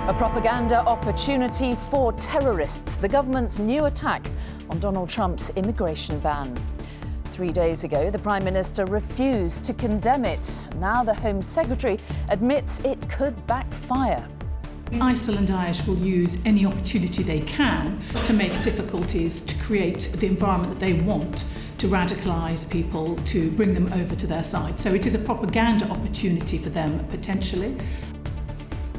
A propaganda opportunity for terrorists, the government's new attack on Donald Trump's immigration ban. 3 days ago, the Prime Minister refused to condemn it. Now the Home Secretary admits it could backfire. ISIL and Daesh will use any opportunity they can to make difficulties to create the environment that they want to radicalise people, to bring them over to their side. So it is a propaganda opportunity for them, potentially.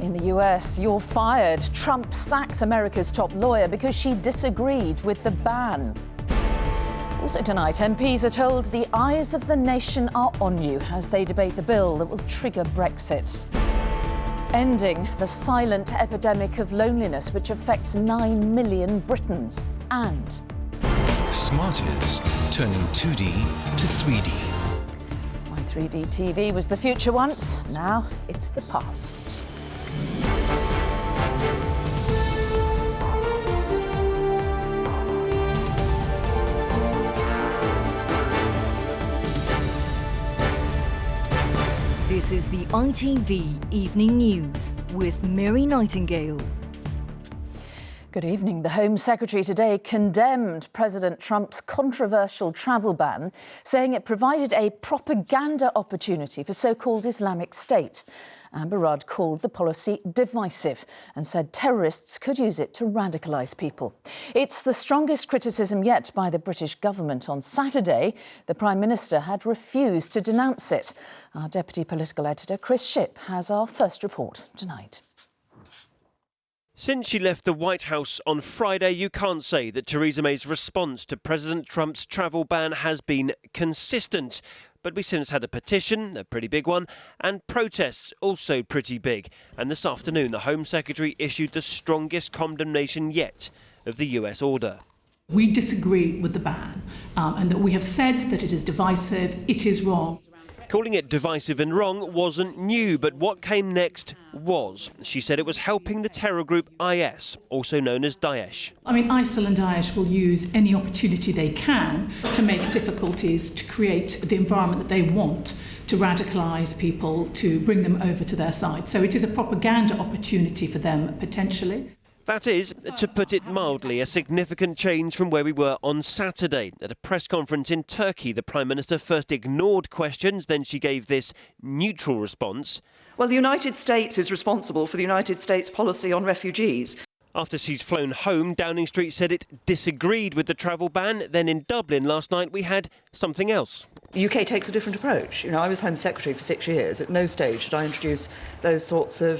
In the US, you're fired. Trump sacks America's top lawyer because she disagreed with the ban. Also tonight, MPs are told the eyes of the nation are on you as they debate the bill that will trigger Brexit. Ending the silent epidemic of loneliness which affects 9 million Britons. And Smart is turning 2D to 3D. my 3D TV was the future once, now it's the past. This is the ITV Evening News with Mary Nightingale. Good evening. The Home Secretary today condemned President Trump's controversial travel ban, saying it provided a propaganda opportunity for so-called Islamic State. Amber Rudd called the policy divisive and said terrorists could use it to radicalise people. It's the strongest criticism yet by the British government. On Saturday, the Prime Minister had refused to denounce it. Our Deputy Political Editor, Chris Shipp, has our first report tonight. Since she left the White House on Friday, you can't say that Theresa May's response to President Trump's travel ban has been consistent. But we since had a petition, a pretty big one, and protests, also pretty big. And this afternoon, the Home Secretary issued the strongest condemnation yet of the US order. We disagree with the ban and that we have said that it is divisive, it is wrong. Calling it divisive and wrong wasn't new, but what came next was. She said it was helping the terror group IS, also known as Daesh. I mean, ISIL and Daesh will use any opportunity they can to make difficulties to create the environment that they want to radicalise people, to bring them over to their side. So it is a propaganda opportunity for them, potentially. That is, to put it mildly, a significant change from where we were on Saturday. At a press conference in Turkey, the Prime Minister first ignored questions, then she gave this neutral response. Well, the United States is responsible for the United States policy on refugees. After she's flown home, Downing Street said it disagreed with the travel ban. Then in Dublin last night, we had something else. The UK takes a different approach. You know, I was Home Secretary for 6 years. At no stage did I introduce those sorts of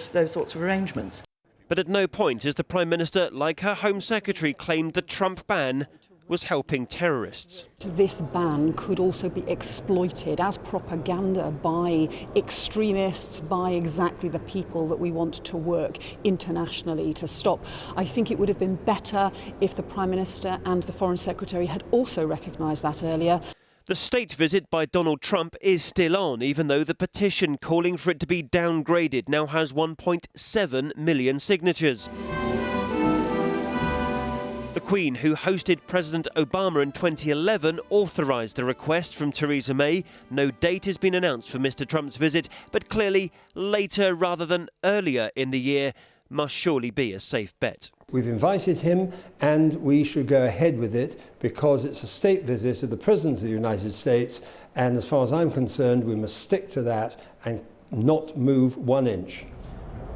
arrangements. But at no point has the Prime Minister, like her Home Secretary, claimed the Trump ban was helping terrorists. This ban could also be exploited as propaganda by extremists, by exactly the people that we want to work internationally to stop. I think it would have been better if the Prime Minister and the Foreign Secretary had also recognised that earlier. The state visit by Donald Trump is still on, even though the petition calling for it to be downgraded now has 1.7 million signatures. The Queen, who hosted President Obama in 2011, authorised the request from Theresa May. No date has been announced for Mr. Trump's visit, but clearly later rather than earlier in the year must surely be a safe bet. We've invited him and we should go ahead with it because it's a state visit of the President of the United States, and as far as I'm concerned we must stick to that and not move 1 inch.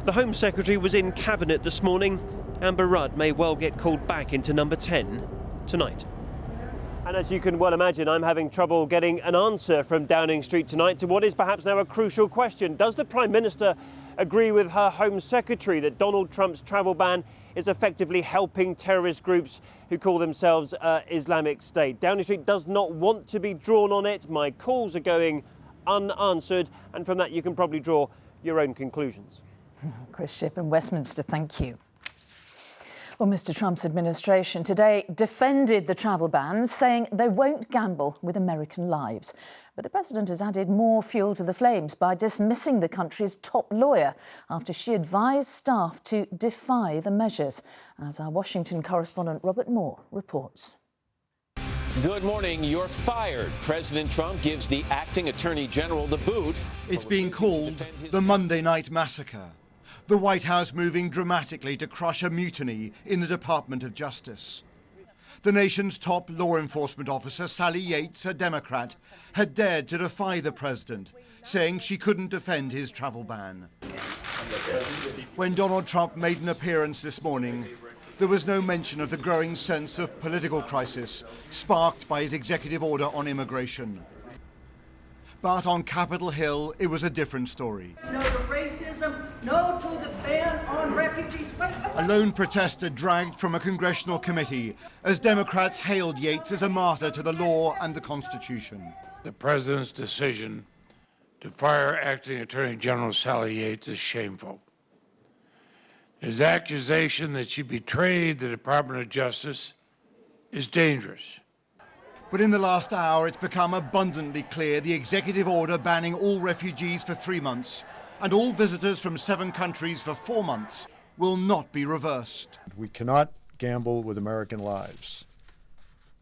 The Home Secretary was in Cabinet this morning. Amber Rudd may well get called back into number 10 tonight. And as you can well imagine, I'm having trouble getting an answer from Downing Street tonight to what is perhaps now a crucial question. Does the Prime Minister agree with her Home Secretary that Donald Trump's travel ban is effectively helping terrorist groups who call themselves Islamic State? Downing Street does not want to be drawn on it. My calls are going unanswered, and from that you can probably draw your own conclusions. Chris Shipp in Westminster, thank you. Well, Mr. Trump's administration today defended the travel ban, saying they won't gamble with American lives. But the president has added more fuel to the flames by dismissing the country's top lawyer after she advised staff to defy the measures, as our Washington correspondent Robert Moore reports. Good morning. You're fired. President Trump gives the acting attorney general the boot. It's being called the Monday Night Massacre. The White House moving dramatically to crush a mutiny in the Department of Justice. The nation's top law enforcement officer, Sally Yates, a Democrat, had dared to defy the president, saying she couldn't defend his travel ban. When Donald Trump made an appearance this morning, there was no mention of the growing sense of political crisis sparked by his executive order on immigration. But on Capitol Hill, it was a different story. No to racism, no to the ban on refugees. A lone protester dragged from a congressional committee as Democrats hailed Yates as a martyr to the law and the Constitution. The president's decision to fire Acting Attorney General Sally Yates is shameful. His accusation that she betrayed the Department of Justice is dangerous. But in the last hour, it's become abundantly clear the executive order banning all refugees for 3 months and all visitors from 7 countries for 4 months will not be reversed. We cannot gamble with American lives.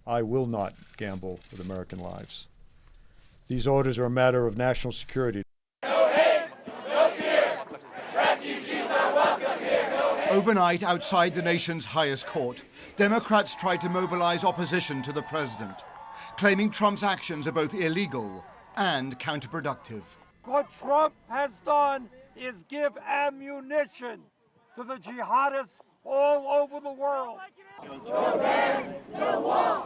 I will not gamble with American lives. These orders are a matter of national security. No hate, no fear. Refugees are welcome here. No hate. Overnight, outside the nation's highest court, Democrats tried to mobilize opposition to the president, claiming Trump's actions are both illegal and counterproductive. What Trump has done is give ammunition to the jihadists all over the world.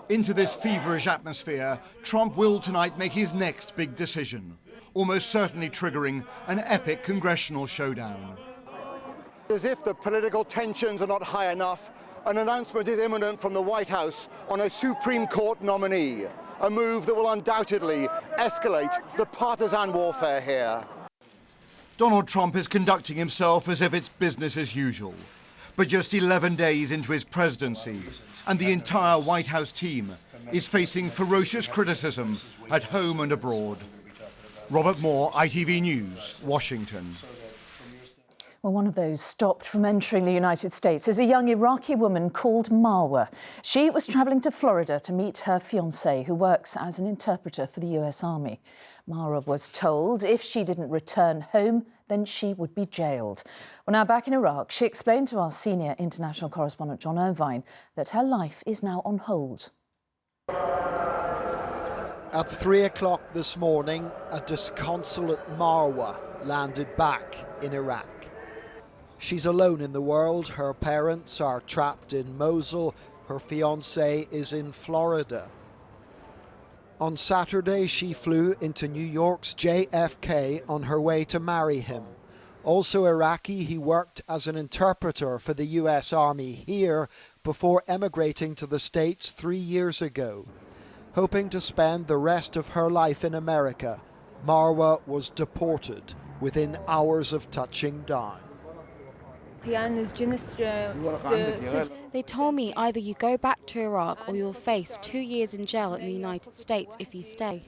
Into this feverish atmosphere, Trump will tonight make his next big decision, almost certainly triggering an epic congressional showdown. As if the political tensions are not high enough, an announcement is imminent from the White House on a Supreme Court nominee, a move that will undoubtedly escalate the partisan warfare here. Donald Trump is conducting himself as if it's business as usual. But just 11 days into his presidency, and the entire White House team is facing ferocious criticism at home and abroad. Robert Moore, ITV News, Washington. Well, one of those stopped from entering the United States is a young Iraqi woman called Marwa. She was travelling to Florida to meet her fiancé, who works as an interpreter for the US Army. Marwa was told if she didn't return home, then she would be jailed. Well, now back in Iraq, she explained to our senior international correspondent John Irvine that her life is now on hold. At 3 o'clock this morning, a disconsolate Marwa landed back in Iraq. She's alone in the world. Her parents are trapped in Mosul. Her fiancé is in Florida. On Saturday, she flew into New York's JFK on her way to marry him. Also Iraqi, he worked as an interpreter for the US Army here before emigrating to the States 3 years ago. Hoping to spend the rest of her life in America, Marwa was deported within hours of touching down. They told me either you go back to Iraq or you'll face 2 years in jail in the United States if you stay.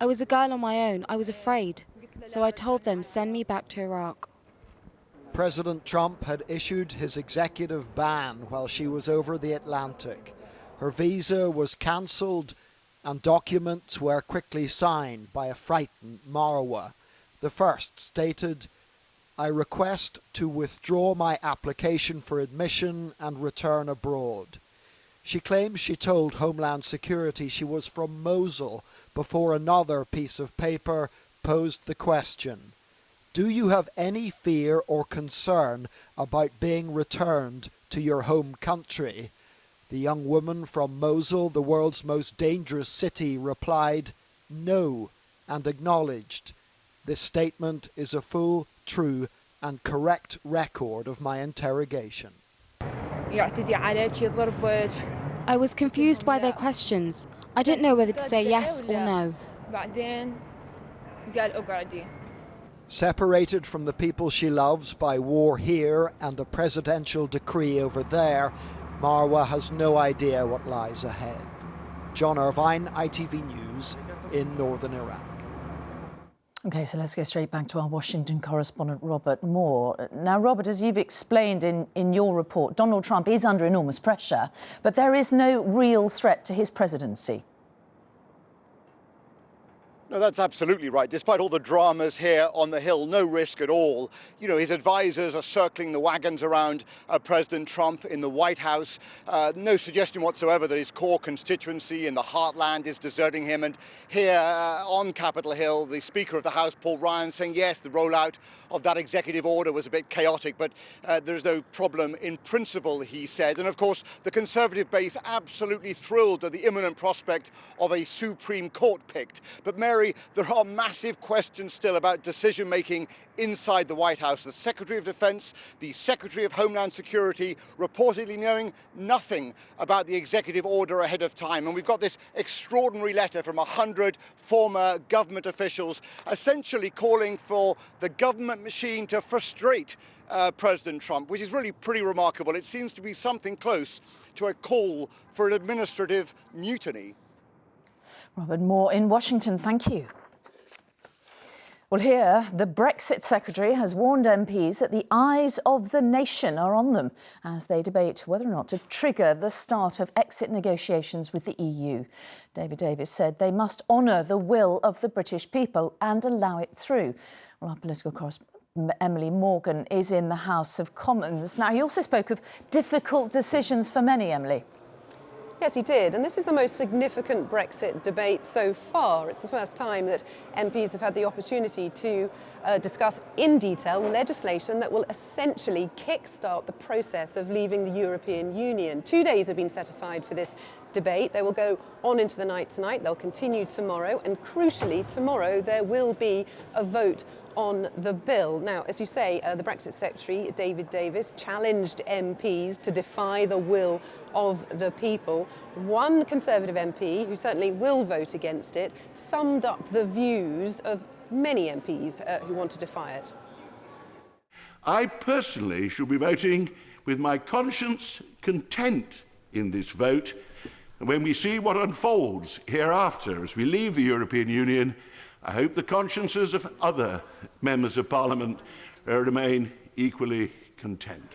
I was a girl on my own. I was afraid. So I told them, send me back to Iraq. President Trump had issued his executive ban while she was over the Atlantic. Her visa was cancelled and documents were quickly signed by a frightened Marwa. The first stated, I request to withdraw my application for admission and return abroad. She claims she told Homeland Security she was from Mosul before another piece of paper posed the question, do you have any fear or concern about being returned to your home country? The young woman from Mosul, the world's most dangerous city, replied, no, and acknowledged, this statement is a full, true and correct record of my interrogation. I was confused by their questions. I didn't know whether to say yes or no. Separated from the people she loves by war here and a presidential decree over there, Marwa has no idea what lies ahead. John Irvine, ITV News in northern Iraq. OK, so let's go straight back to our Washington correspondent, Robert Moore. Now, Robert, as you've explained in your report, Donald Trump is under enormous pressure, but there is no real threat to his presidency. No, that's absolutely right. Despite all the dramas here on the Hill, no risk at all. You know, his advisors are circling the wagons around President Trump in the White House. No suggestion whatsoever that his core constituency in the heartland is deserting him. And here on Capitol Hill, the Speaker of the House, Paul Ryan, saying, yes, the rollout of that executive order was a bit chaotic, but there's no problem in principle, he said. And of course, the Conservative base absolutely thrilled at the imminent prospect of a Supreme Court picked. But Mary, there are massive questions still about decision-making inside the White House. The Secretary of Defense, the Secretary of Homeland Security reportedly knowing nothing about the executive order ahead of time. And we've got this extraordinary letter from 100 former government officials essentially calling for the government machine to frustrate President Trump, which is really pretty remarkable. It seems to be something close to a call for an administrative mutiny. Robert Moore in Washington, thank you. Well, here, the Brexit Secretary has warned MPs that the eyes of the nation are on them as they debate whether or not to trigger the start of exit negotiations with the EU. David Davis said they must honour the will of the British people and allow it through. Well, our political correspondent Emily Morgan is in the House of Commons. Now, he also spoke of difficult decisions for many, Emily. Yes, he did, and this is the most significant Brexit debate so far. It's the first time that MPs have had the opportunity to discuss in detail legislation that will essentially kickstart the process of leaving the European Union. 2 days have been set aside for this debate. They will go on into the night tonight. They'll continue tomorrow, and crucially, tomorrow there will be a vote on the bill. Now, as you say, the Brexit Secretary, David Davis, challenged MPs to defy the will of the people. One Conservative MP, who certainly will vote against it, summed up the views of many MPs who want to defy it. I personally shall be voting with my conscience content in this vote. And when we see what unfolds hereafter as we leave the European Union, I hope the consciences of other members of Parliament remain equally content.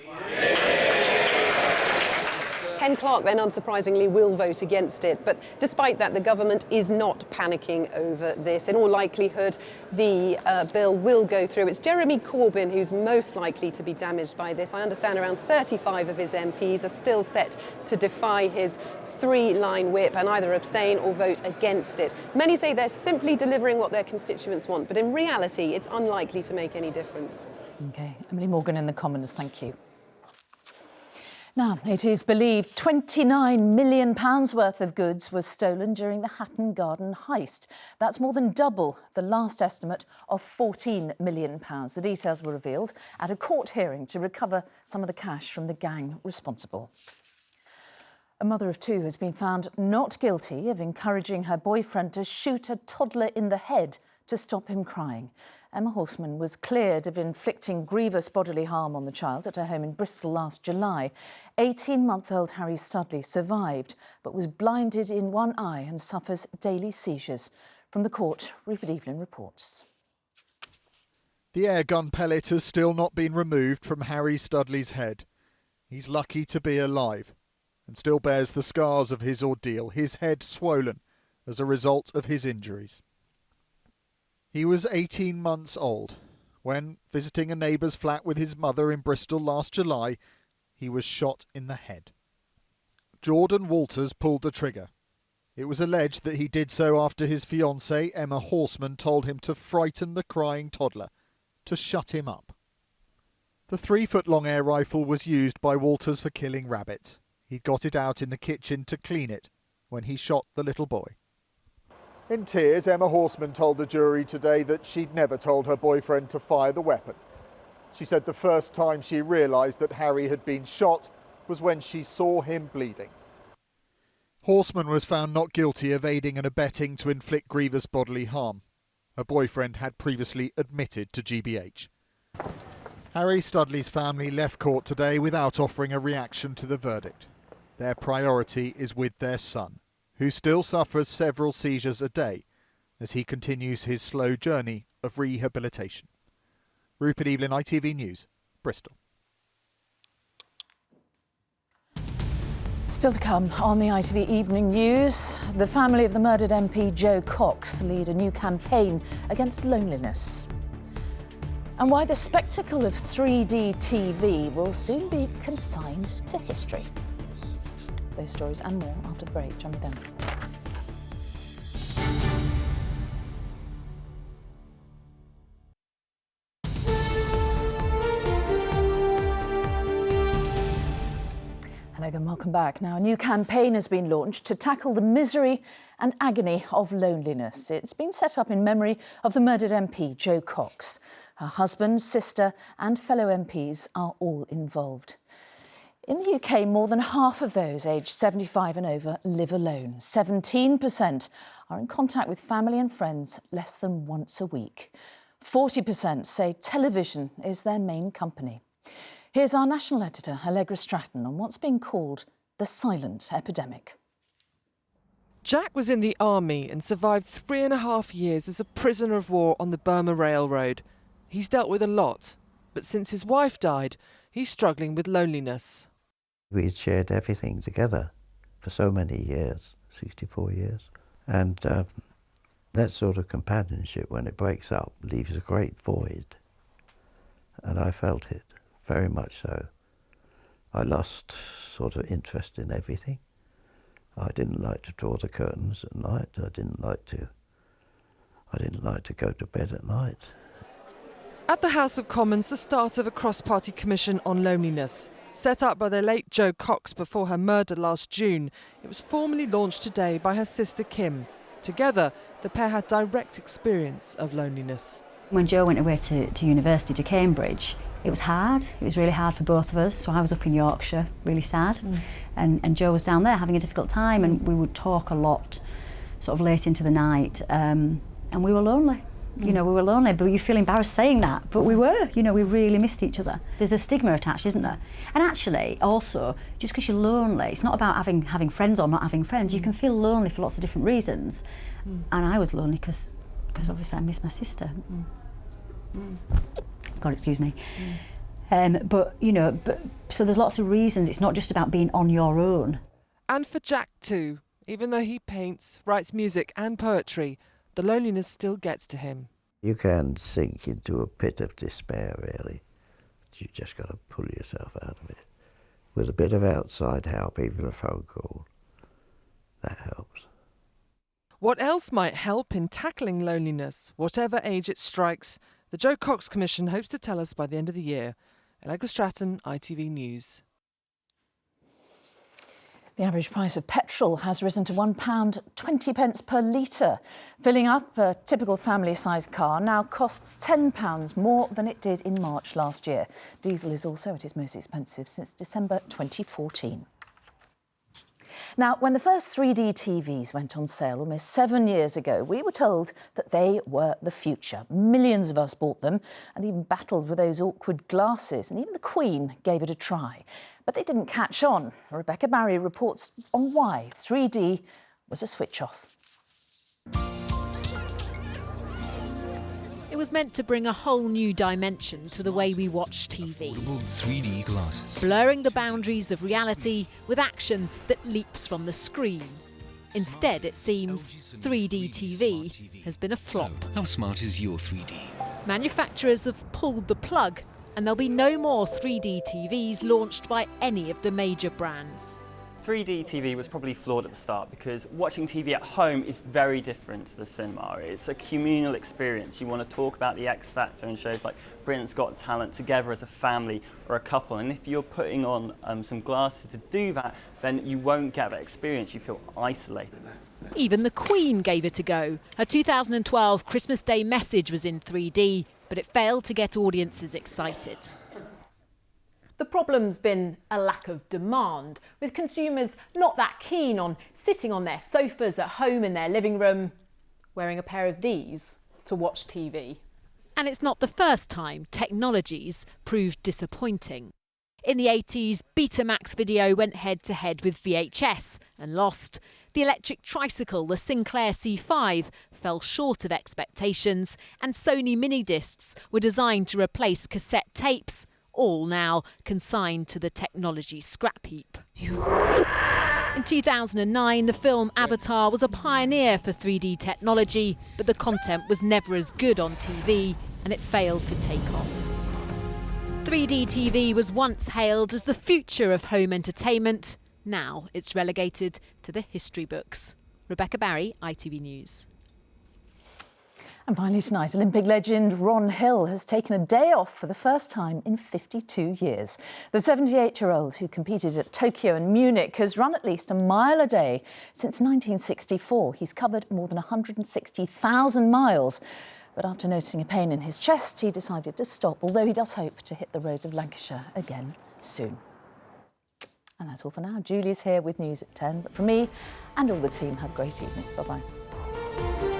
Ken Clarke then, unsurprisingly, will vote against it. But despite that, the government is not panicking over this. In all likelihood, the bill will go through. It's Jeremy Corbyn who's most likely to be damaged by this. I understand around 35 of his MPs are still set to defy his three-line whip and either abstain or vote against it. Many say they're simply delivering what their constituents want, but in reality, it's unlikely to make any difference. OK, Emily Morgan in the Commons, thank you. Now, it is believed £29 million worth of goods was stolen during the Hatton Garden heist. That's more than double the last estimate of £14 million. The details were revealed at a court hearing to recover some of the cash from the gang responsible. A mother of two has been found not guilty of encouraging her boyfriend to shoot a toddler in the head to stop him crying. Emma Horseman was cleared of inflicting grievous bodily harm on the child at her home in Bristol last July. 18-month-old Harry Studley survived, but was blinded in one eye and suffers daily seizures. From the court, Rupert Evelyn reports. The airgun pellet has still not been removed from Harry Studley's head. He's lucky to be alive and still bears the scars of his ordeal, his head swollen as a result of his injuries. He was 18 months old when, visiting a neighbour's flat with his mother in Bristol last July, he was shot in the head. Jordan Walters pulled the trigger. It was alleged that he did so after his fiancée, Emma Horseman, told him to frighten the crying toddler, to shut him up. The 3-foot-long air rifle was used by Walters for killing rabbits. He got it out in the kitchen to clean it when he shot the little boy. In tears, Emma Horseman told the jury today that she'd never told her boyfriend to fire the weapon. She said the first time she realised that Harry had been shot was when she saw him bleeding. Horseman was found not guilty of aiding and abetting to inflict grievous bodily harm. Her boyfriend had previously admitted to GBH. Harry Studley's family left court today without offering a reaction to the verdict. Their priority is with their son, who still suffers several seizures a day as he continues his slow journey of rehabilitation. Rupert Evelyn, ITV News, Bristol. Still to come on the ITV Evening News, the family of the murdered MP Jo Cox lead a new campaign against loneliness. And why the spectacle of 3D TV will soon be consigned to history. Those stories and more after the break. Join me then. Hello and welcome back. Now, a new campaign has been launched to tackle the misery and agony of loneliness. It's been set up in memory of the murdered MP, Jo Cox. Her husband, sister and fellow MPs are all involved. In the UK, more than half of those aged 75 and over live alone. 17% are in contact with family and friends less than once a week. 40% say television is their main company. Here's our national editor, Allegra Stratton, on what's being called the silent epidemic. Jack was in the army and survived 3.5 years as a prisoner of war on the Burma Railroad. He's dealt with a lot, but since his wife died, he's struggling with loneliness. We'd shared everything together for so many years, 64 years. And that sort of companionship, when it breaks up, leaves a great void. And I felt it. Very much so. I lost sort of interest in everything. I didn't like to draw the curtains at night. I didn't like to go to bed at night. At the House of Commons, the start of a cross-party commission on loneliness. Set up by the late Jo Cox before her murder last June, it was formally launched today by her sister Kim. Together, the pair had direct experience of loneliness. When Jo went away to university, to Cambridge, it was hard. It was really hard for both of us. So I was up in Yorkshire, really sad. And Jo was down there having a difficult time, and we would talk a lot, sort of late into the night. And we were lonely. You know, we were lonely, but you feel embarrassed saying that. But we were, you know, we really missed each other. There's a stigma attached, isn't there? And actually, also, just because you're lonely, it's not about having friends or not having friends. You can feel lonely for lots of different reasons. And I was lonely because obviously I missed my sister. God, excuse me. But so there's lots of reasons. It's not just about being on your own. And for Jack too, even though he paints, writes music and poetry, the loneliness still gets to him. You can sink into a pit of despair, really. You just got to pull yourself out of it. With a bit of outside help, even a phone call, that helps. What else might help in tackling loneliness, whatever age it strikes? The Jo Cox Commission hopes to tell us by the end of the year. Allegra Stratton, ITV News. The average price of petrol has risen to £1.20 per litre. Filling up a typical family-sized car now costs £10 more than it did in March last year. Diesel is also at its most expensive since December 2014. Now, when the first 3D TVs went on sale almost 7 years ago, we were told that they were the future. Millions of us bought them and even battled with those awkward glasses, and even the Queen gave it a try. But they didn't catch on. Rebecca Barry reports on why 3D was a switch off. It was meant to bring a whole new dimension to the way we watch TV. 3D glasses. Blurring the boundaries of reality with action that leaps from the screen. Instead, it seems 3D TV has been a flop. How smart is your 3D? Manufacturers have pulled the plug, and there'll be no more 3D TVs launched by any of the major brands. 3D TV was probably flawed at the start because watching TV at home is very different to the cinema. It's a communal experience. You want to talk about the X Factor and shows like Britain's Got Talent together as a family or a couple. And if you're putting on some glasses to do that, then you won't get that experience. You feel isolated. Even the Queen gave it a go. Her 2012 Christmas Day message was in 3D, but it failed to get audiences excited. The problem's been a lack of demand, with consumers not that keen on sitting on their sofas at home in their living room, wearing a pair of these to watch TV. And it's not the first time technologies proved disappointing. In the 80s, Betamax video went head-to-head with VHS and lost. The electric tricycle, the Sinclair C5, fell short of expectations, and Sony mini-discs were designed to replace cassette tapes, all now consigned to the technology scrap heap. In 2009, the film Avatar was a pioneer for 3D technology, but the content was never as good on TV and it failed to take off. 3D TV was once hailed as the future of home entertainment. Now it's relegated to the history books. Rebecca Barry, ITV News. And finally tonight, Olympic legend Ron Hill has taken a day off for the first time in 52 years. The 78-year-old who competed at Tokyo and Munich has run at least a mile a day since 1964. He's covered more than 160,000 miles. But after noticing a pain in his chest, he decided to stop, although he does hope to hit the roads of Lancashire again soon. And that's all for now. Julie's here with news at 10. But from me and all the team, have a great evening. Bye-bye.